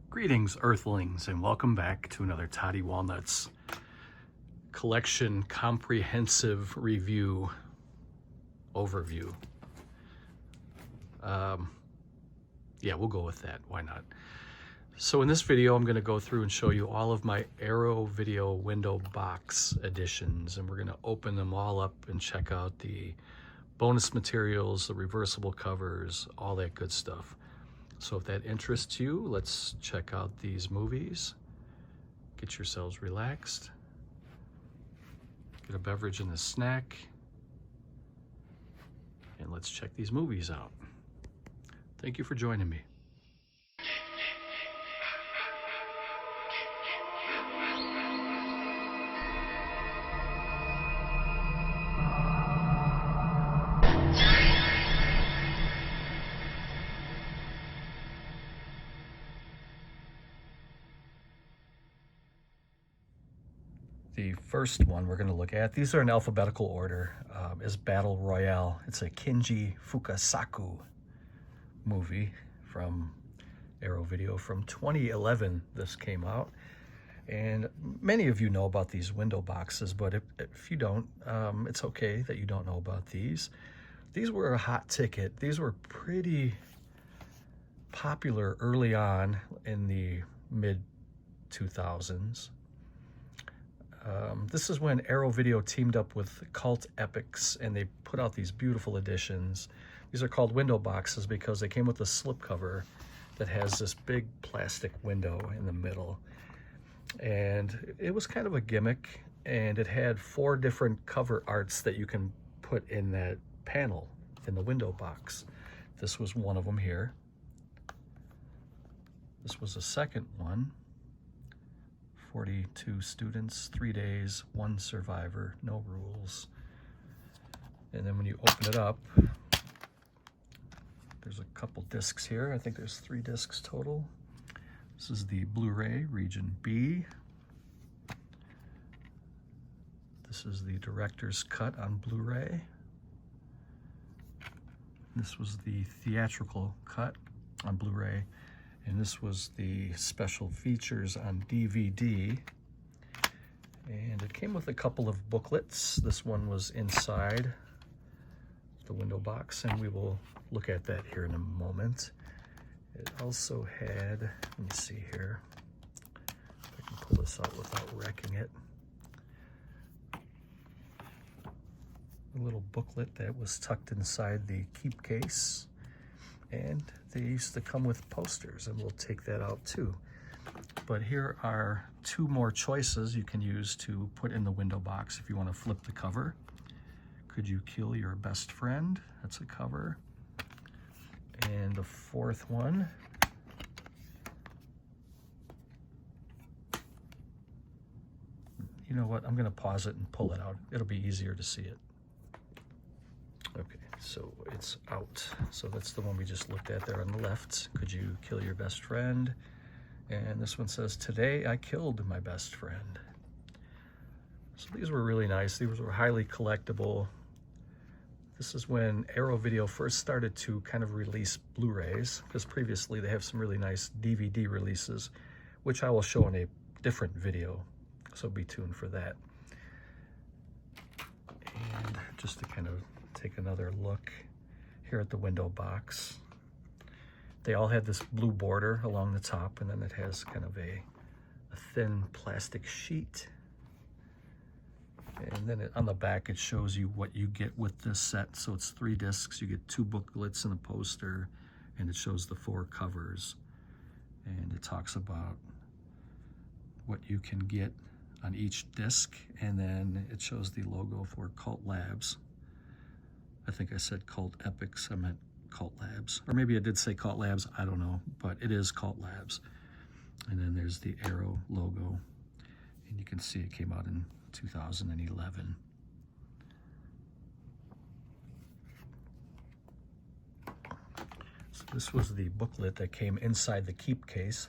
Greetings, Earthlings, and welcome back to another Toddy Walnuts collection comprehensive review overview. Yeah, we'll go with that. Why not? So in this video, I'm going to go through and show you all of my Arrow Video window box editions, and we're going to open them all up and check out the bonus materials, the reversible covers, all that good stuff. So if that interests you, let's check out these movies. Get yourselves relaxed. Get a beverage and a snack. And let's check these movies out. Thank you for joining me. The first one we're going to look at, these are in alphabetical order, is Battle Royale. It's a Kinji Fukasaku movie from Arrow Video from 2011. This came out, and many of you know about these window boxes, but if you don't, it's okay that you don't know about these. These were a hot ticket. These were pretty popular early on in the mid 2000s. This is when Arrow Video teamed up with Cult Epics, and they put out these beautiful editions. These are called window boxes because they came with a slipcover that has this big plastic window in the middle. And it was kind of a gimmick, and it had 4 different cover arts that you can put in that panel in the window box. This was one of them here. This was the second one. 42 students, 3 days, 1 survivor, no rules. And then when you open it up, there's a couple discs here. I think there's 3 discs total. This is the Blu-ray Region B. This is the director's cut on Blu-ray. This was the theatrical cut on Blu-ray. And this was the special features on DVD. And it came with a couple of booklets. This one was inside the window box, and we will look at that here in a moment. It also had, let me see here, if I can pull this out without wrecking it, a little booklet that was tucked inside the keep case. And they used to come with posters, and we'll take that out too. But here are 2 more choices you can use to put in the window box if you want to flip the cover. Could you kill your best friend? That's a cover. And the 4th one, you know what, I'm going to pause it and pull it out. It'll be easier to see it. Okay, so it's out. So that's the one we just looked at there on the left. Could you kill your best friend? And this one says, today I killed my best friend. So these were really nice. These were highly collectible. This is when Arrow Video first started to kind of release Blu-rays, because previously they have some really nice DVD releases, which I will show in a different video. So be tuned for that. And just to kind of take another look here at the window box. They all had this blue border along the top, and then it has kind of a thin plastic sheet. And then on the back, it shows you what you get with this set. So it's 3 discs. You get 2 booklets and a poster, and it shows the 4 covers. And it talks about what you can get on each disc, and then it shows the logo for Cult Labs. I think I said Cult Epics, I meant Cult Labs. Or maybe I did say Cult Labs, I don't know, but it is Cult Labs. And then there's the Arrow logo. And you can see it came out in 2011. So this was the booklet that came inside the keep case.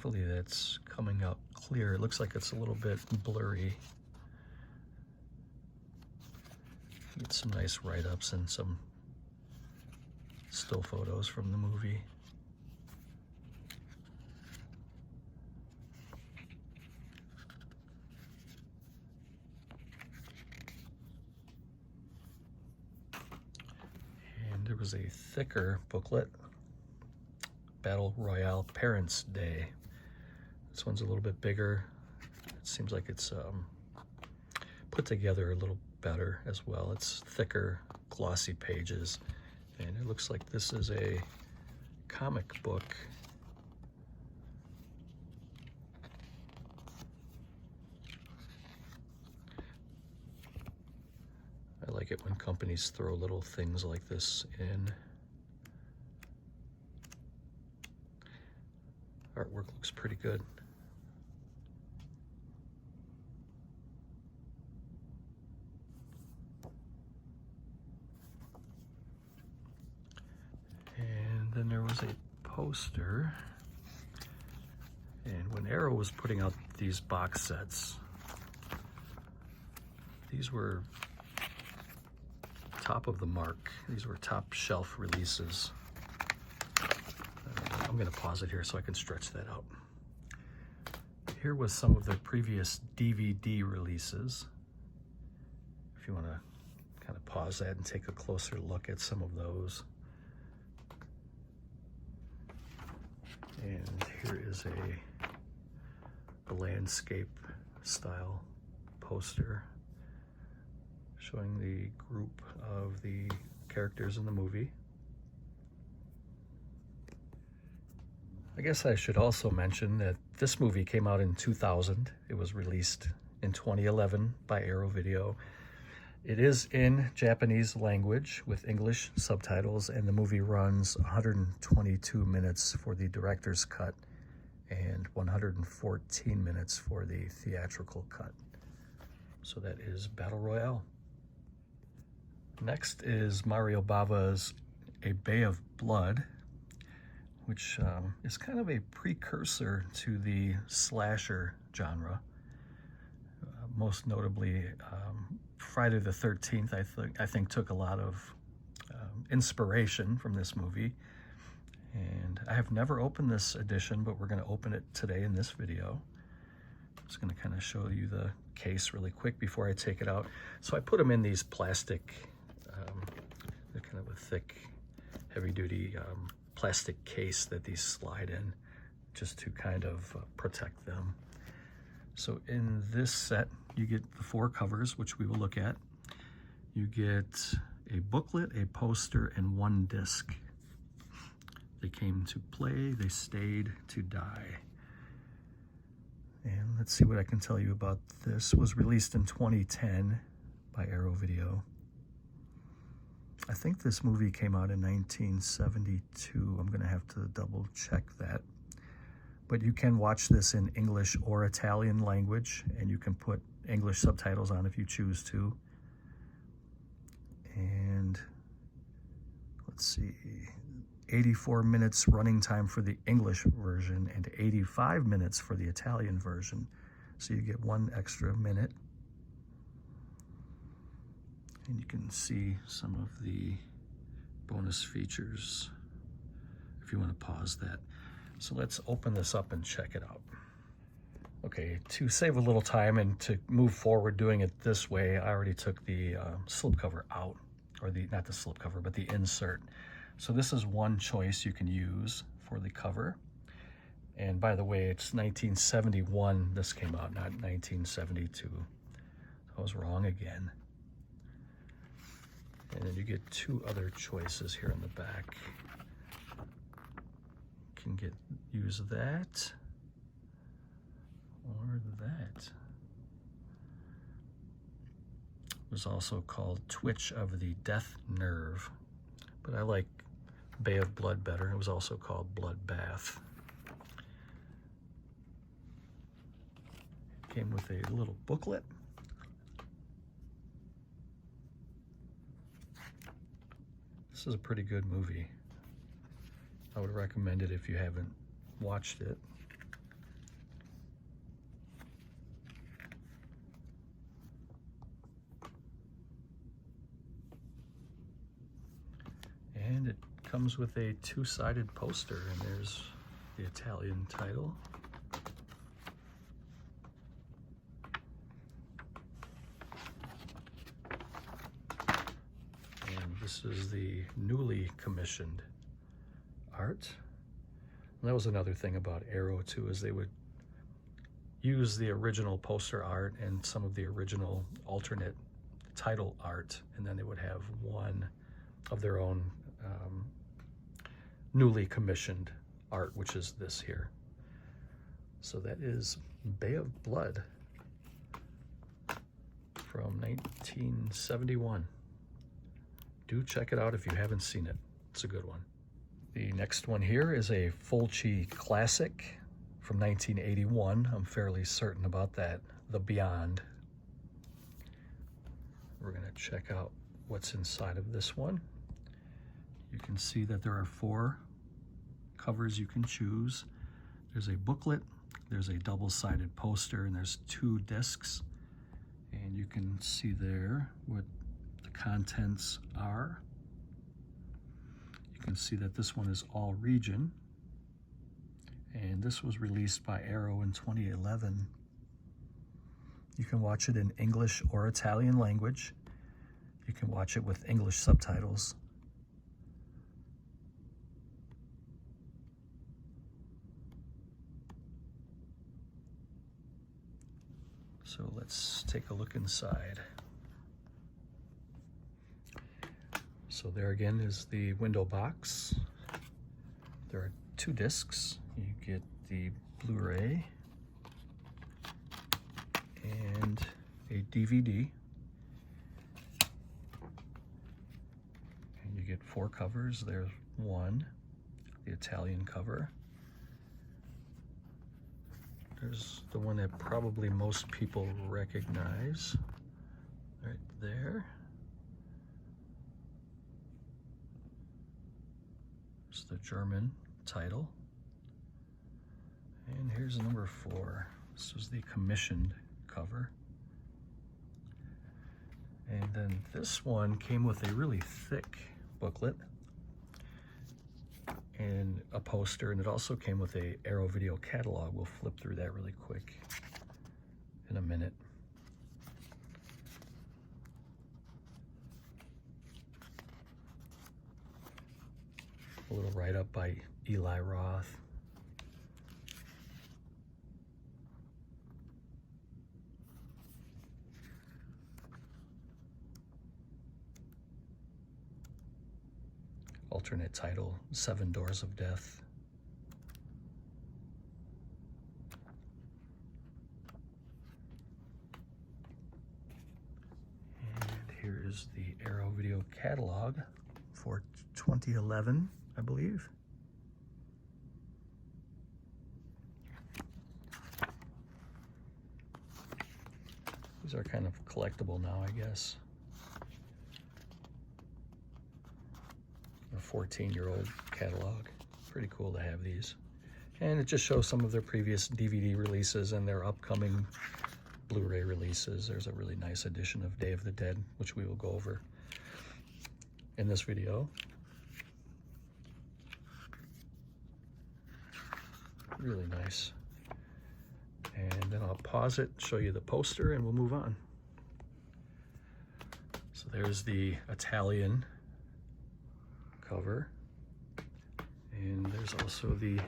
Hopefully that's coming out clear. It looks like it's a little bit blurry. Get some nice write-ups and some still photos from the movie. And there was a thicker booklet, Battle Royale Parents' Day. This one's a little bit bigger. It seems like it's put together a little better as well. It's thicker, glossy pages, and it looks like this is a comic book. I like it when companies throw little things like this in. Artwork looks pretty good. And then there was a poster. And when Arrow was putting out these box sets, these were top of the mark. These were top shelf releases. I'm going to pause it here so I can stretch that out. Here was some of the previous DVD releases. If you want to kind of pause that and take a closer look at some of those. And here is a landscape style poster showing the group of the characters in the movie. I guess I should also mention that this movie came out in 2000. It was released in 2011 by Arrow Video. It is in Japanese language with English subtitles, and the movie runs 122 minutes for the director's cut and 114 minutes for the theatrical cut. So that is Battle Royale. Next is Mario Bava's A Bay of Blood, which is kind of a precursor to the slasher genre. Most notably, Friday the 13th, I think took a lot of inspiration from this movie. And I have never opened this edition, but we're going to open it today in this video. I'm just going to kind of show you the case really quick before I take it out. So I put them in these plastic, they're kind of a thick, heavy-duty plastic case that these slide in just to kind of protect them. So in this set, you get the 4 covers, which we will look at. You get a booklet, a poster, and 1 disc. They came to play, they stayed to die. And let's see what I can tell you about this. It was released in 2010 by Arrow Video. I think this movie came out in 1972. I'm gonna have to double check that. But you can watch this in English or Italian language, and you can put English subtitles on if you choose to. And let's see, 84 minutes running time for the English version and 85 minutes for the Italian version. So you get 1 extra minute. And you can see some of the bonus features if you want to pause that. So let's open this up and check it out. Okay, to save a little time and to move forward doing it this way, I already took the slipcover out, or not the slipcover, but the insert. So this is one choice you can use for the cover. And by the way, it's 1971 this came out, not 1972. I was wrong again. And then you get 2 other choices here in the back. You can use that or that. It was also called Twitch of the Death Nerve, but I like Bay of Blood better. It was also called Bloodbath. Came with a little booklet. This is a pretty good movie. I would recommend it if you haven't watched it. comes with a two-sided poster, and there's the Italian title. And this is the newly commissioned art. And that was another thing about Arrow too, is they would use the original poster art and some of the original alternate title art, and then they would have one of their own newly commissioned art, which is this here. So that is Bay of Blood from 1971. Do check it out if you haven't seen it. It's a good one. The next one here is a Fulci classic from 1981. I'm fairly certain about that. The Beyond. We're going to check out what's inside of this one. You can see that there are 4 covers you can choose. There's a booklet, there's a double-sided poster, and there's 2 discs. And you can see there what the contents are. You can see that this one is all region. And this was released by Arrow in 2011. You can watch it in English or Italian language. You can watch it with English subtitles. So let's take a look inside. So there again is the window box. There are 2 discs. You get the Blu-ray and a DVD. And you get 4 covers. There's one, the Italian cover. There's the one that probably most people recognize, right there. It's the German title. And here's number 4. This was the commissioned cover. And then this one came with a really thick booklet and a poster, and it also came with a Arrow video catalog. We'll flip through that really quick in a minute. A little write-up by Eli Roth. Alternate title, 7 Doors of Death. And here is the Arrow video catalog for 2011, I believe. These are kind of collectible now, I guess. A 14-year-old catalog. Pretty cool to have these. And it just shows some of their previous DVD releases and their upcoming Blu-ray releases. There's a really nice edition of Day of the Dead, which we will go over in this video. Really nice. And then I'll pause it, show you the poster, and we'll move on. So there's the Italian cover, and there's also the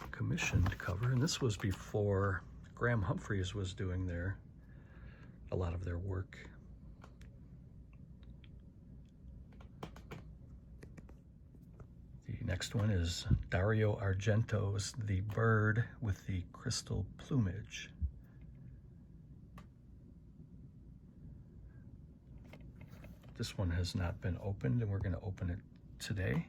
commissioned cover, and this was before Graham Humphreys was doing a lot of their work. The next one is Dario Argento's The Bird with the Crystal Plumage. This one has not been opened, and we're going to open it today.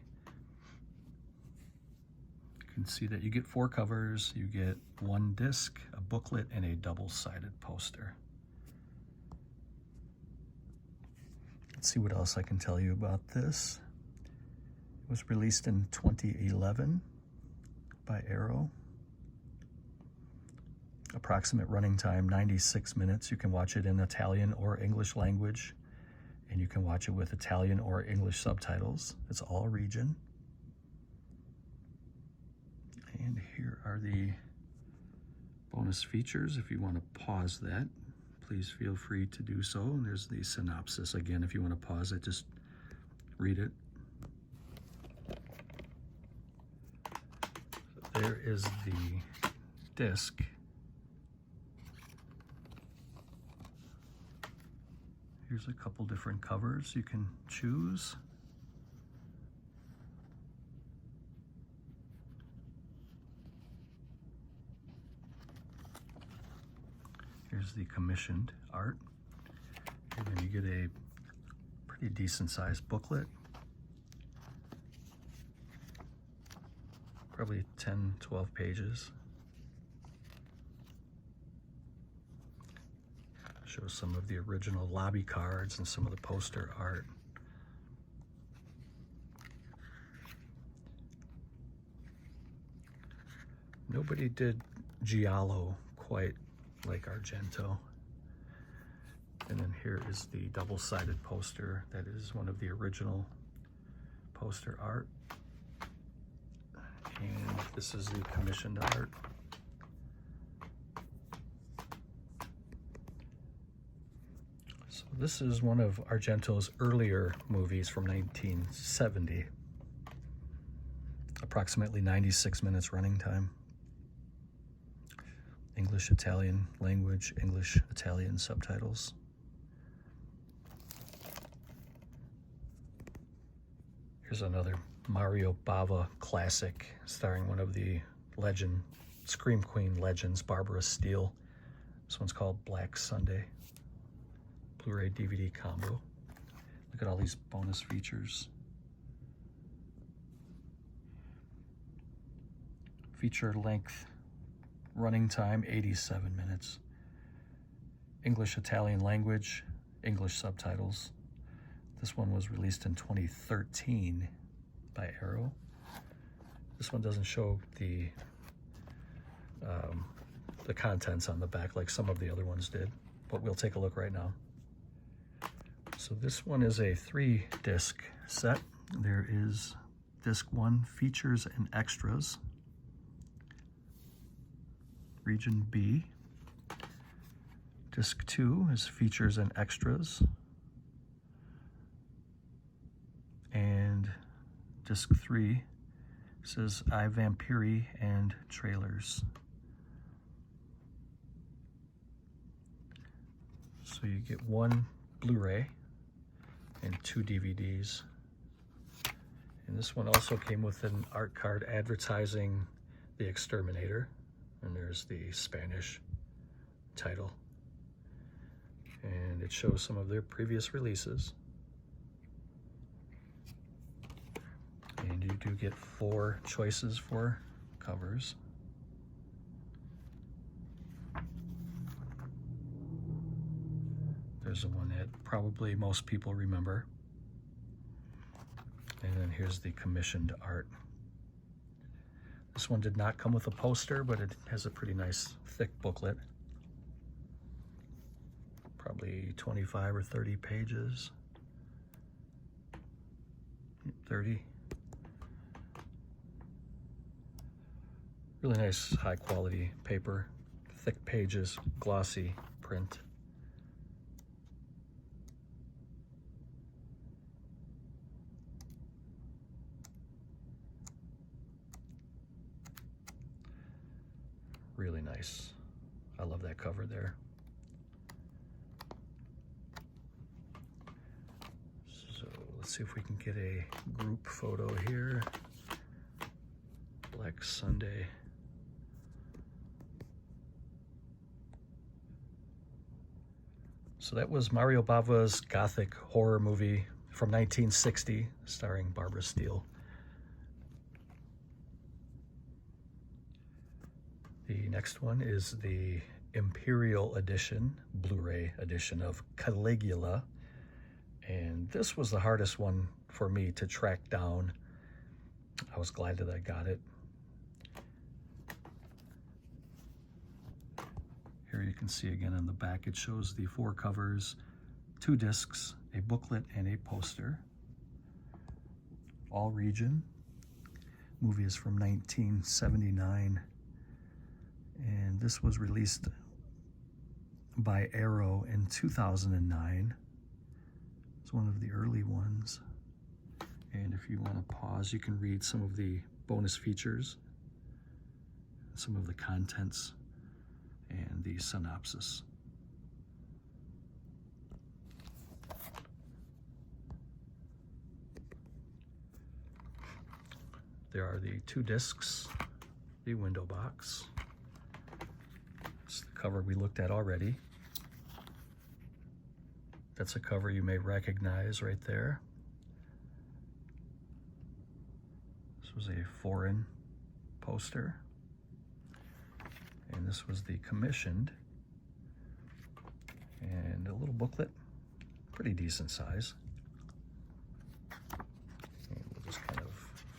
You can see that you get 4 covers, you get 1 disc, a booklet, and a double-sided poster. Let's see what else I can tell you about this. It was released in 2011 by Arrow. Approximate running time, 96 minutes. You can watch it in Italian or English language. and you can watch it with Italian or English subtitles. It's all region. And here are the bonus features. If you want to pause that, please feel free to do so. And there's the synopsis. Again, if you want to pause it, just read it. So there is the disc. Here's a couple different covers you can choose. Here's the commissioned art. And then you get a pretty decent sized booklet. Probably 10, 12 pages. Shows some of the original lobby cards and some of the poster art. Nobody did Giallo quite like Argento. And then here is the double-sided poster. That is one of the original poster art. And this is the commissioned art. So this is one of Argento's earlier movies from 1970. Approximately 96 minutes running time. English, Italian language, English, Italian subtitles. Here's another Mario Bava classic starring one of the Scream Queen legends, Barbara Steele. This one's called Black Sunday. Blu-ray DVD combo. Look at all these bonus features. Feature length running time 87 minutes. English, Italian language, English subtitles. This one was released in 2013 by Arrow. This one doesn't show the contents on the back like some of the other ones did, but we'll take a look right now. So this one is a 3-disc set. There is disc 1, features and extras. Region B. Disc 2 is features and extras. And disc 3 says I Vampiri and trailers. So you get 1 Blu-ray and 2 DVDs. And this one also came with an art card advertising The Exterminator. And there's the Spanish title. And it shows some of their previous releases. And you do get 4 choices for covers. There's the one that probably most people remember. And then here's the commissioned art. This one did not come with a poster, but it has a pretty nice thick booklet. Probably 25 or 30 pages. 30. Really nice high quality paper, thick pages, glossy print. Really nice. I love that cover there. So let's see if we can get a group photo here. Black Sunday. So that was Mario Bava's gothic horror movie from 1960, starring Barbara Steele. The next one is the Imperial Edition, Blu-ray edition of Caligula. And this was the hardest one for me to track down. I was glad that I got it. Here you can see again on the back, it shows the 4 covers, 2 discs, a booklet and a poster. All region. Movie is from 1979, and this was released by Arrow in 2009. It's one of the early ones. And if you want to pause, you can read some of the bonus features, some of the contents, and the synopsis. There are the 2 discs, the window box. It's the cover we looked at already. That's a cover you may recognize right there. This was a foreign poster. And this was the commissioned. And a little booklet, pretty decent size. And we'll just kind of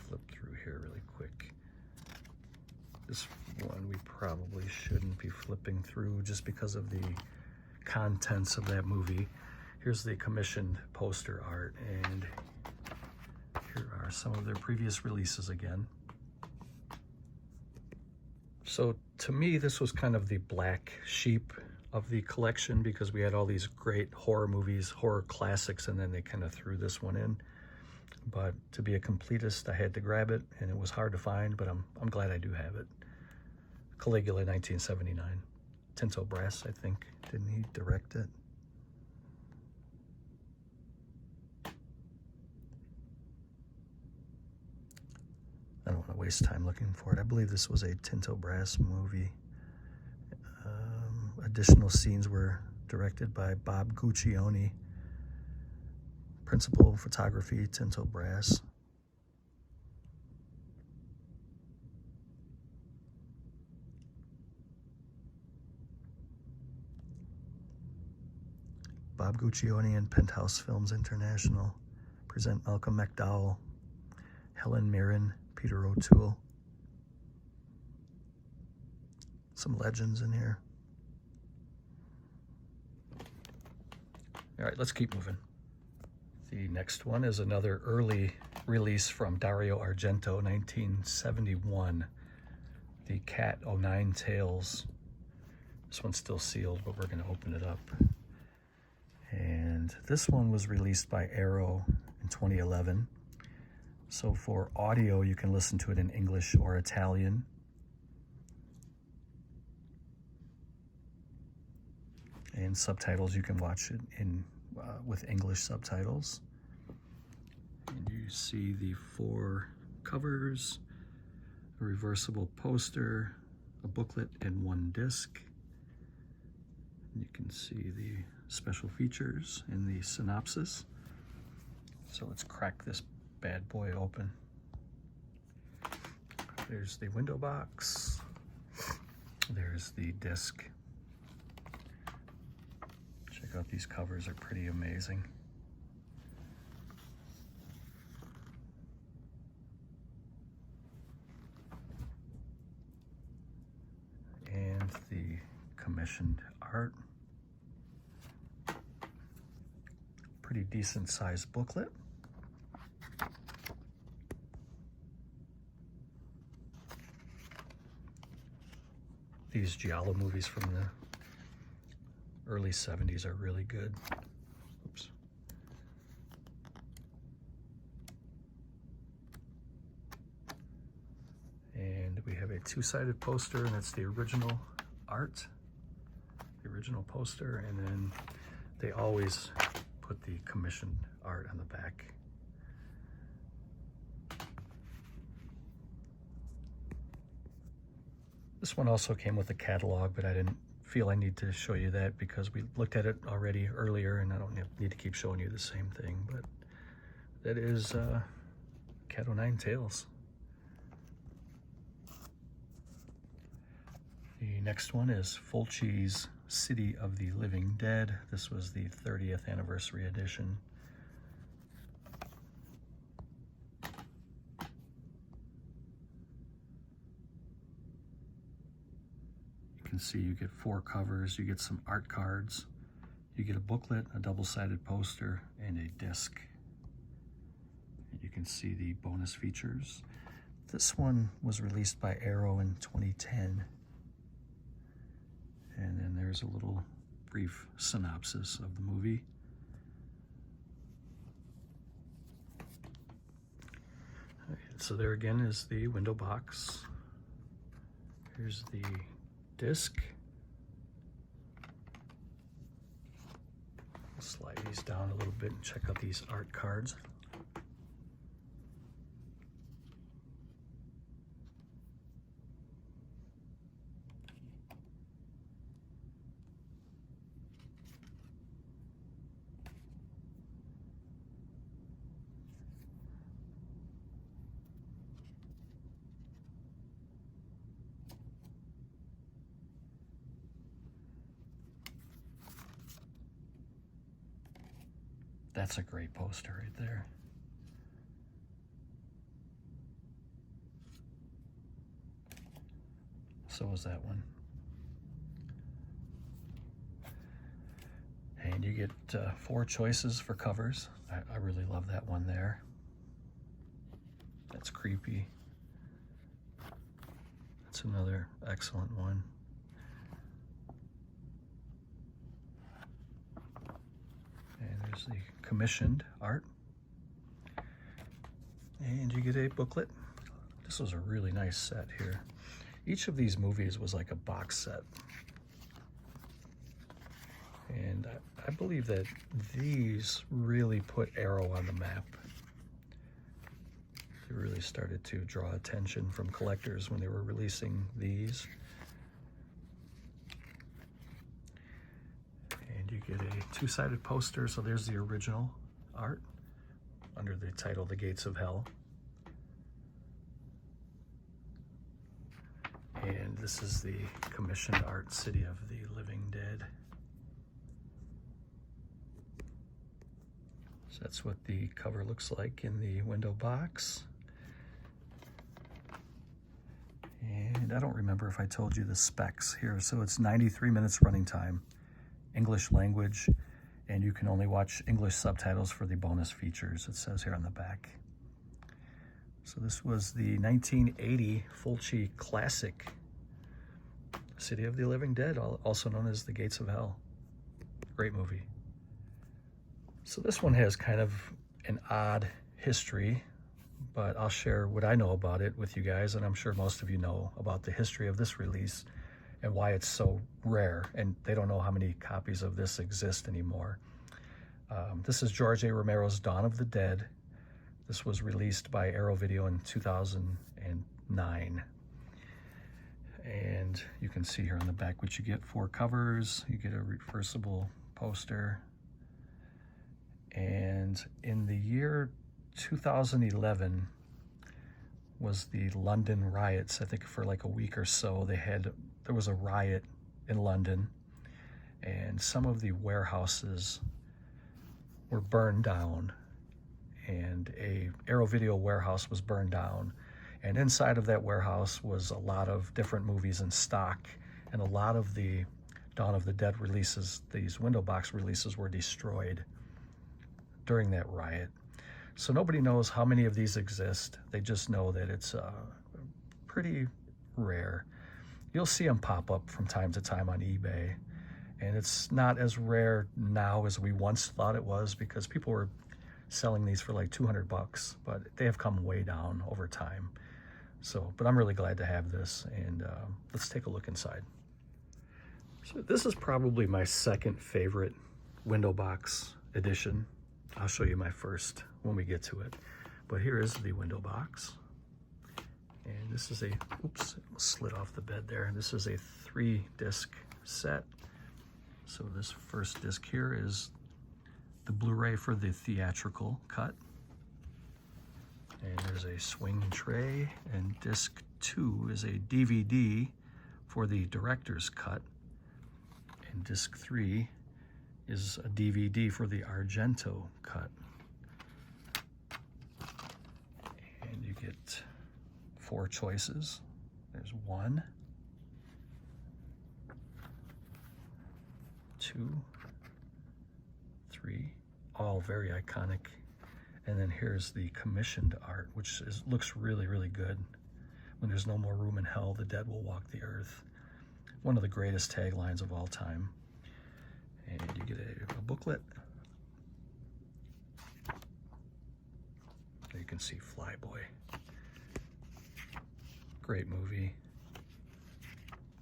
flip through here really quick. This one we probably shouldn't be flipping through just because of the contents of that movie. Here's the commissioned poster art, and here are some of their previous releases again. So to me, this was kind of the black sheep of the collection because we had all these great horror movies, horror classics, and then they kind of threw this one in. But to be a completist, I had to grab it, and it was hard to find, but I'm glad I do have it. Caligula, 1979. Tinto Brass, I think. Didn't he direct it? I don't want to waste time looking for it. I believe this was a Tinto Brass movie. Additional scenes were directed by Bob Guccione. Principal photography, Tinto Brass. Bob Guccione and Penthouse Films International present Malcolm McDowell, Helen Mirren, Peter O'Toole. Some legends in here. All right, let's keep moving. The next one is another early release from Dario Argento, 1971. The Cat O' Nine Tails. This one's still sealed, but we're going to open it up. And this one was released by Arrow in 2011. So for audio, you can listen to it in English or Italian. And subtitles, you can watch it in with English subtitles. And you see the 4 covers, a reversible poster, a booklet, and 1 disc. You can see the special features in the synopsis. So let's crack this bad boy open. There's the window box. There's the disc. Check out these covers, are pretty amazing. And the commissioned art. Pretty decent sized booklet. These Giallo movies from the early 70s are really good. Oops. And we have a 2-sided poster, and it's the original art, the original poster, and then they always put the commissioned art on the back. This one also came with a catalog, but I didn't feel I need to show you that because we looked at it already earlier, and I don't need to keep showing you the same thing. But that is Cat O' Nine Tails. The next one is Fulci's City of the Living Dead. This was the 30th anniversary edition. You can see you get 4 covers, you get some art cards, You get a booklet, a double-sided poster, and a disc. You can see the bonus features. This one was released by Arrow in 2010. And then there's a little brief synopsis of the movie. So there again is the window box. Here's the disc. Slide these down a little bit and check out these art cards. That's a great poster right there. So is that one. And you get 4 choices for covers. I really love that one there. That's creepy. That's another excellent one. And there's the commissioned art. And you get a booklet. This was a really nice set here. Each of these movies was like a box set. And I believe that these really put Arrow on the map. They really started to draw attention from collectors when they were releasing these. And you get a 2-sided poster, so there's the original art under the title The Gates of Hell. And this is the commissioned art, City of the Living Dead. So that's what the cover looks like in the window box. And I don't remember if I told you the specs here. So it's 93 minutes running time, English language, and you can only watch English subtitles for the bonus features, it says here on the back. So this was the 1980 Fulci classic, City of the Living Dead, also known as The Gates of Hell. Great movie. So this one has kind of an odd history, but I'll share what I know about it with you guys, and I'm sure most of you know about the history of this release and why it's so rare, and they don't know how many copies of this exist anymore. This is George A. Romero's Dawn of the Dead. This was released by Arrow Video in 2009. And you can see here on the back what you get: 4 covers, you get a reversible poster. And in the year 2011 was the London riots. I think for like a week or so there was a riot in London, and some of the warehouses were burned down, and a Arrow Video warehouse was burned down, and inside of that warehouse was a lot of different movies in stock, and a lot of the Dawn of the Dead releases, these window box releases, were destroyed during that riot. So nobody knows how many of these exist. They just know that it's pretty rare. You'll see them pop up from time to time on eBay, and it's not as rare now as we once thought it was, because people were selling these for like 200 bucks, but they have come way down over time. So, but I'm really glad to have this, and let's take a look inside. So this is probably my second favorite window box edition. I'll show you my first when we get to it. But here is the window box. And this is a, oops, it slid off the bed there. This is a 3-disc set. So this first disc here is the Blu-ray for the theatrical cut. And there's a swing tray, and disc 2 is a DVD for the director's cut. And disc 3 is a DVD for the Argento cut. And you get 4 choices. There's 1, 2, 3, all very iconic. And then here's the commissioned art, which looks really, really good. When there's no more room in hell, the dead will walk the earth. One of the greatest taglines of all time. And you get a booklet. There you can see Flyboy. Great movie.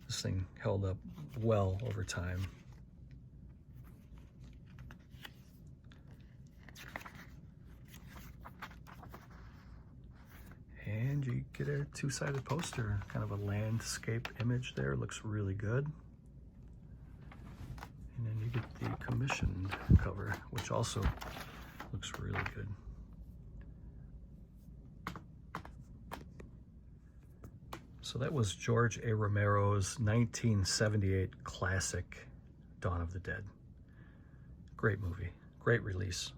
This thing held up well over time. And you get a two-sided poster, kind of a landscape image there. Looks really good. And then you get the commissioned cover, which also looks really good. So that was George A. Romero's 1978 classic, Dawn of the Dead. Great movie, great release.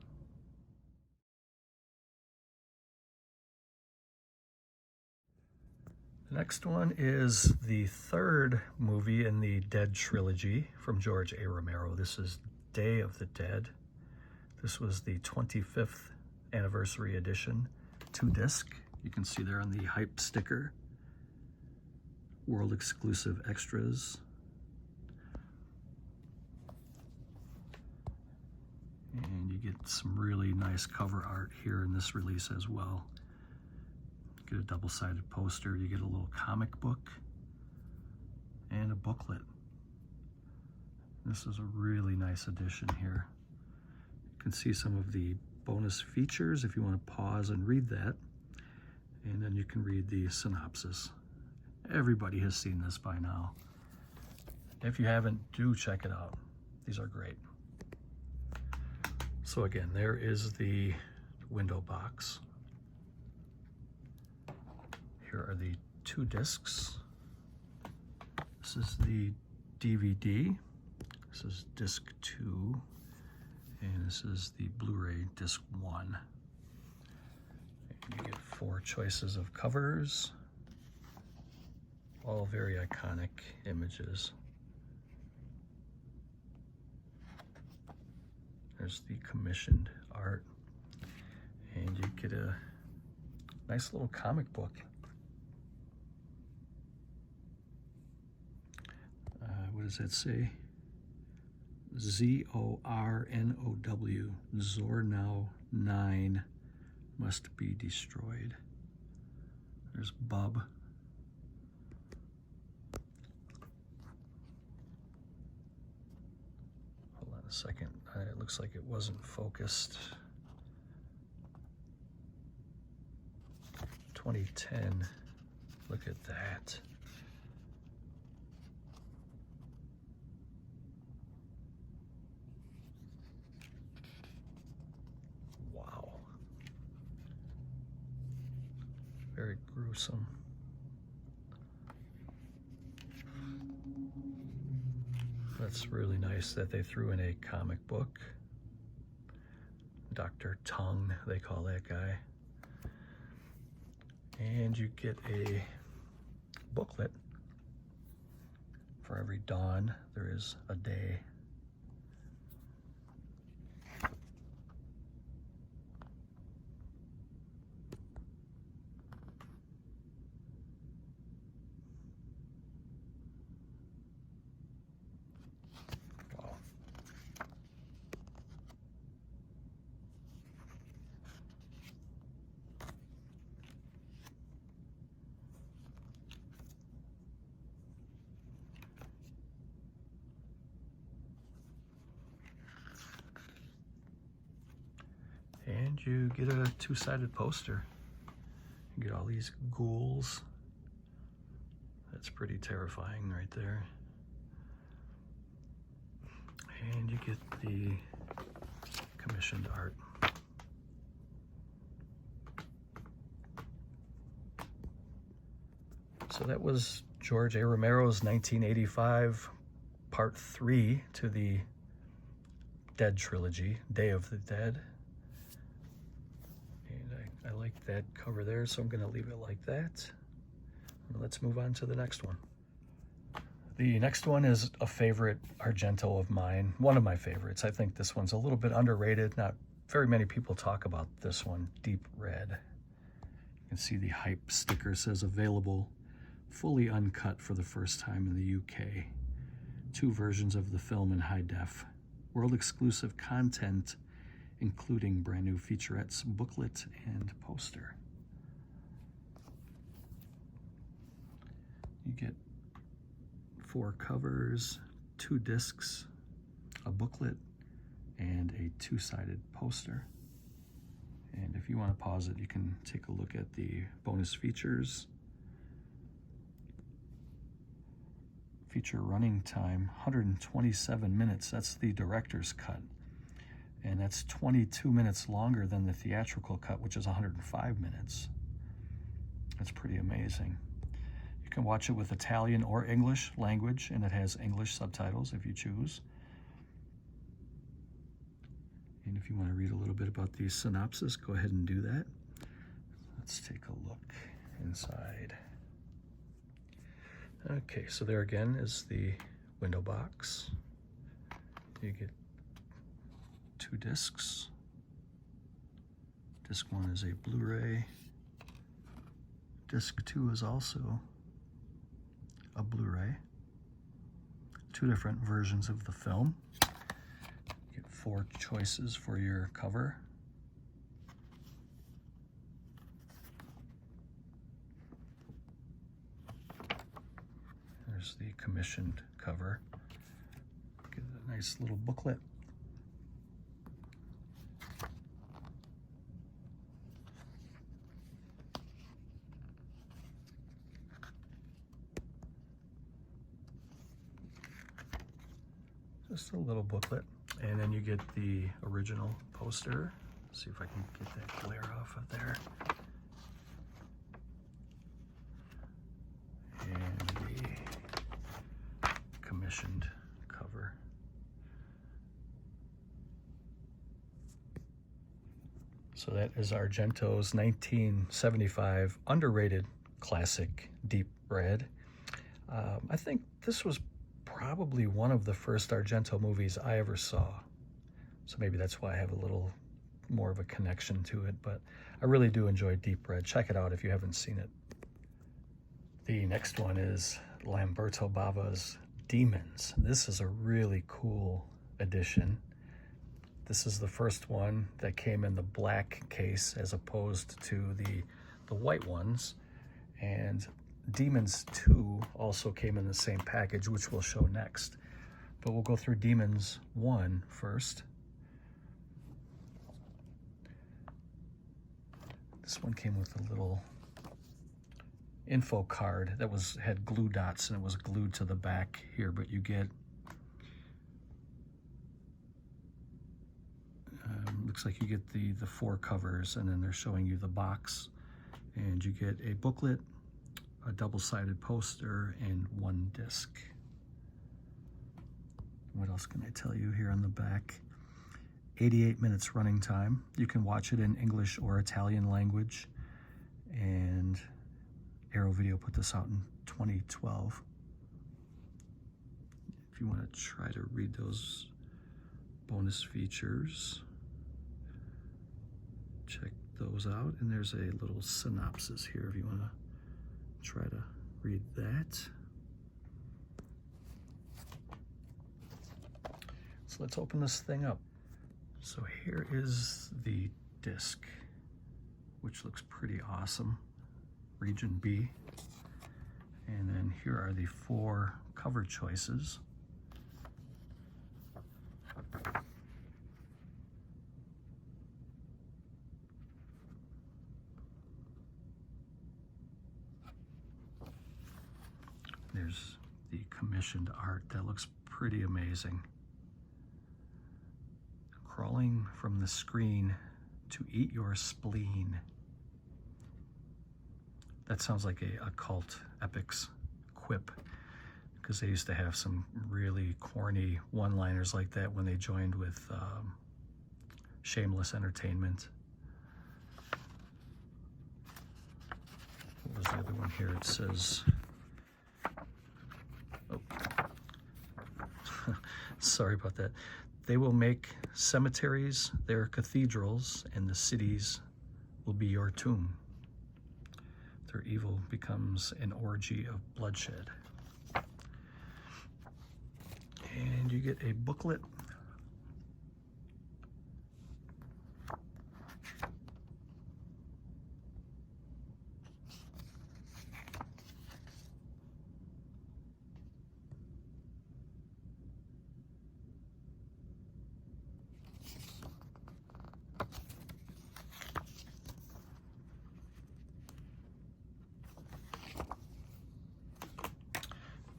The next one is the third movie in the Dead trilogy from George A. Romero. This is Day of the Dead. This was the 25th anniversary edition, 2-disc. You can see there on the hype sticker. World exclusive extras. And you get some really nice cover art here in this release as well. Get a double-sided poster, you get a little comic book and a booklet. This is a really nice edition here. You can see some of the bonus features if you want to pause and read that. And then you can read the synopsis. Everybody has seen this by now. If you haven't, do check it out. These are great. So again, there is the window box. Here are the 2 discs. This is the DVD. This is disc 2. And this is the Blu-ray disc 1. And you get 4 choices of covers. All very iconic images. There's the commissioned art. And you get a nice little comic book. What does that say? Z-O-R-N-O-W, Zornow 9 must be destroyed. There's Bub. Hold on a second. It looks like it wasn't focused. 2010. Look at that. Very gruesome. That's really nice that they threw in a comic book. Dr. Tongue, they call that guy. And you get a booklet. For every dawn, there is a day. And you get a 2-sided poster. You get all these ghouls. That's pretty terrifying right there. And you get the commissioned art. So that was George A. Romero's 1985 Part 3 to the Dead trilogy, Day of the Dead. I like that cover there, so I'm going to leave it like that. And let's move on to the next one. The next one is a favorite Argento of mine, one of my favorites. I think this one's a little bit underrated. Not very many people talk about this one, Deep Red. You can see the hype sticker says available, fully uncut for the first time in the UK. 2 versions of the film in high def. World exclusive content, including brand new featurettes, booklet, and poster. You get 4 covers, 2 discs, a booklet, and a 2-sided poster. And if you want to pause it, you can take a look at the bonus features. Feature running time, 127 minutes. That's the director's cut. And that's 22 minutes longer than the theatrical cut, which is 105 minutes. That's pretty amazing. You can watch it with Italian or English language, and it has English subtitles if you choose. And if you want to read a little bit about the synopsis, go ahead and do that. Let's take a look inside. Okay, so there again is the window box. You get 2 discs. Disc 1 is a Blu-ray. Disc 2 is also a Blu-ray. 2 different versions of the film. You get 4 choices for your cover. There's the commissioned cover. Get a nice little booklet. Just a little booklet. And then you get the original poster. See if I can get that glare off of there. And the commissioned cover. So that is Argento's 1975 underrated classic Deep Red. I think this was probably one of the first Argento movies I ever saw. So maybe that's why I have a little more of a connection to it, but I really do enjoy Deep Red. Check it out if you haven't seen it. The next one is Lamberto Bava's Demons. This is a really cool edition. This is the first one that came in the black case as opposed to the white ones. And Demons 2 also came in the same package, which we'll show next. But we'll go through Demons 1 first. This one came with a little info card that had glue dots, and it was glued to the back here, but you get looks like you get the 4 covers, and then they're showing you the box, and you get a booklet, a double-sided poster, and 1 disc. What else can I tell you here on the back? 88 minutes running time. You can watch it in English or Italian language, and Arrow Video put this out in 2012. If you want to try to read those bonus features, check those out. And there's a little synopsis here if you want to try to read that. So let's open this thing up. So here is the disc, which looks pretty awesome. Region B. And then here are the 4 cover choices. There's the commissioned art. That looks pretty amazing. Crawling from the screen to eat your spleen. That sounds like a cult epics quip, because they used to have some really corny one-liners like that when they joined with Shameless Entertainment. What was the other one here? It says, oh, Sorry about that. They will make cemeteries their cathedrals, and the cities will be your tomb. Their evil becomes an orgy of bloodshed. And you get a booklet.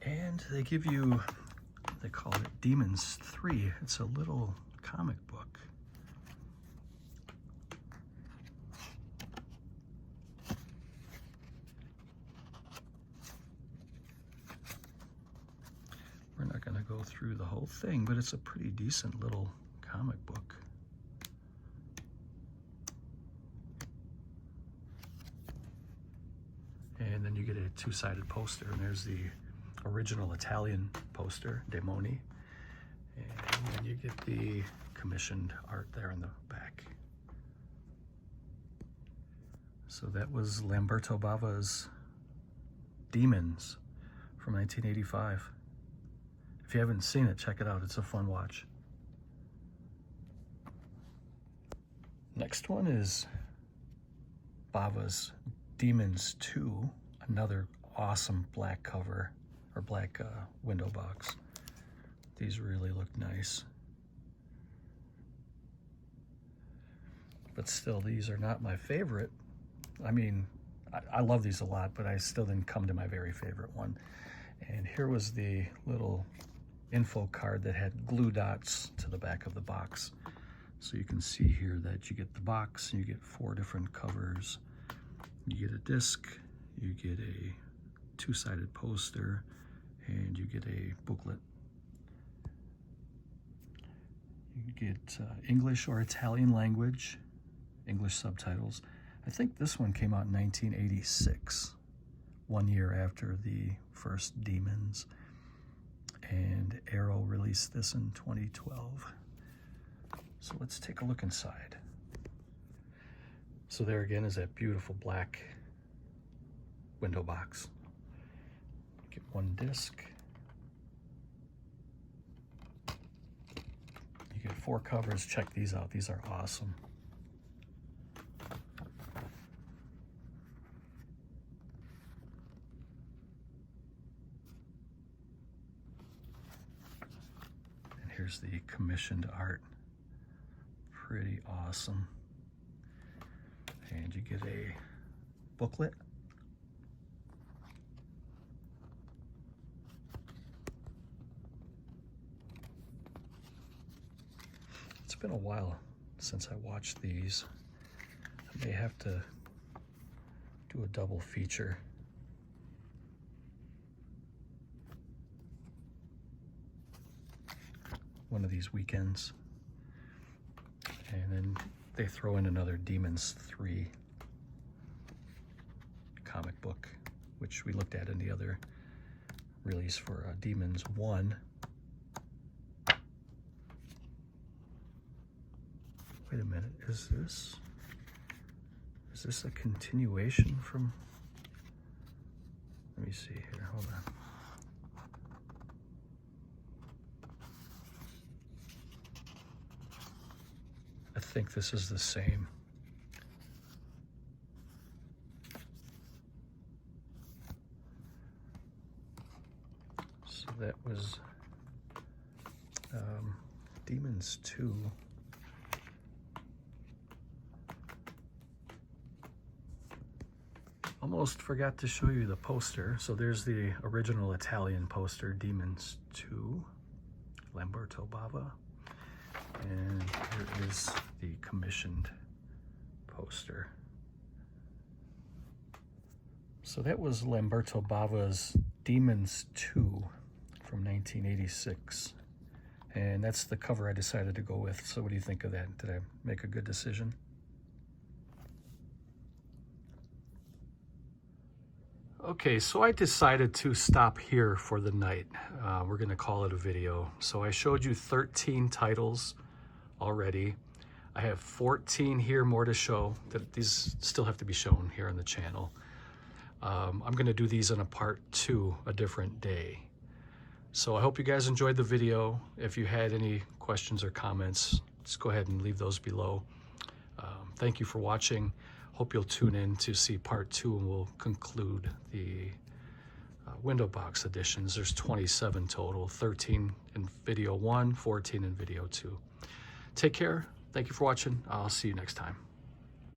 And they give you, they call it Demons 3. It's a little comic book. We're not going to go through the whole thing, but it's a pretty decent little comic book. And then you get a two-sided poster, and there's the original Italian poster, Demoni, and then you get the commissioned art there in the back. So that was Lamberto Bava's Demons from 1985. If you haven't seen it, check it out. It's a fun watch. Next one is Bava's Demons 2, another awesome black cover, or black window box. These really look nice. But still, these are not my favorite. I mean, I love these a lot, but I still didn't come to my very favorite one. And here was the little info card that had glue dots to the back of the box. So you can see here that you get the box, and you get 4 different covers. You get a disc, you get a two-sided poster, and you get a booklet. You get English or Italian language, English subtitles. I think this one came out in 1986, 1 year after the first Demons. And Arrow released this in 2012. So let's take a look inside. So there again is that beautiful black window box. Get 1 disc. You get 4 covers. Check these out. These are awesome. And here's the commissioned art. Pretty awesome. And you get a booklet. It's been a while since I watched these. I may have to do a double feature. One of these weekends. And then they throw in another Demons 3 comic book, which we looked at in the other release for Demons 1. Wait a minute, is this a continuation from, let me see here, hold on. I think this is the same. So that was Demons 2. Almost forgot to show you the poster. So there's the original Italian poster, Demons 2, Lamberto Bava. And here is the commissioned poster. So that was Lamberto Bava's Demons 2 from 1986. And that's the cover I decided to go with. So what do you think of that? Did I make a good decision? Okay, so I decided to stop here for the night. We're gonna call it a video. So I showed you 13 titles already. I have 14 here more to show. These still have to be shown here on the channel. I'm gonna do these in a part 2, a different day. So I hope you guys enjoyed the video. If you had any questions or comments, just go ahead and leave those below. Thank you for watching. Hope you'll tune in to see part 2, and we'll conclude the window box editions. There's 27 total, 13 in video 1, 14 in video 2. Take care. Thank you for watching. I'll see you next time.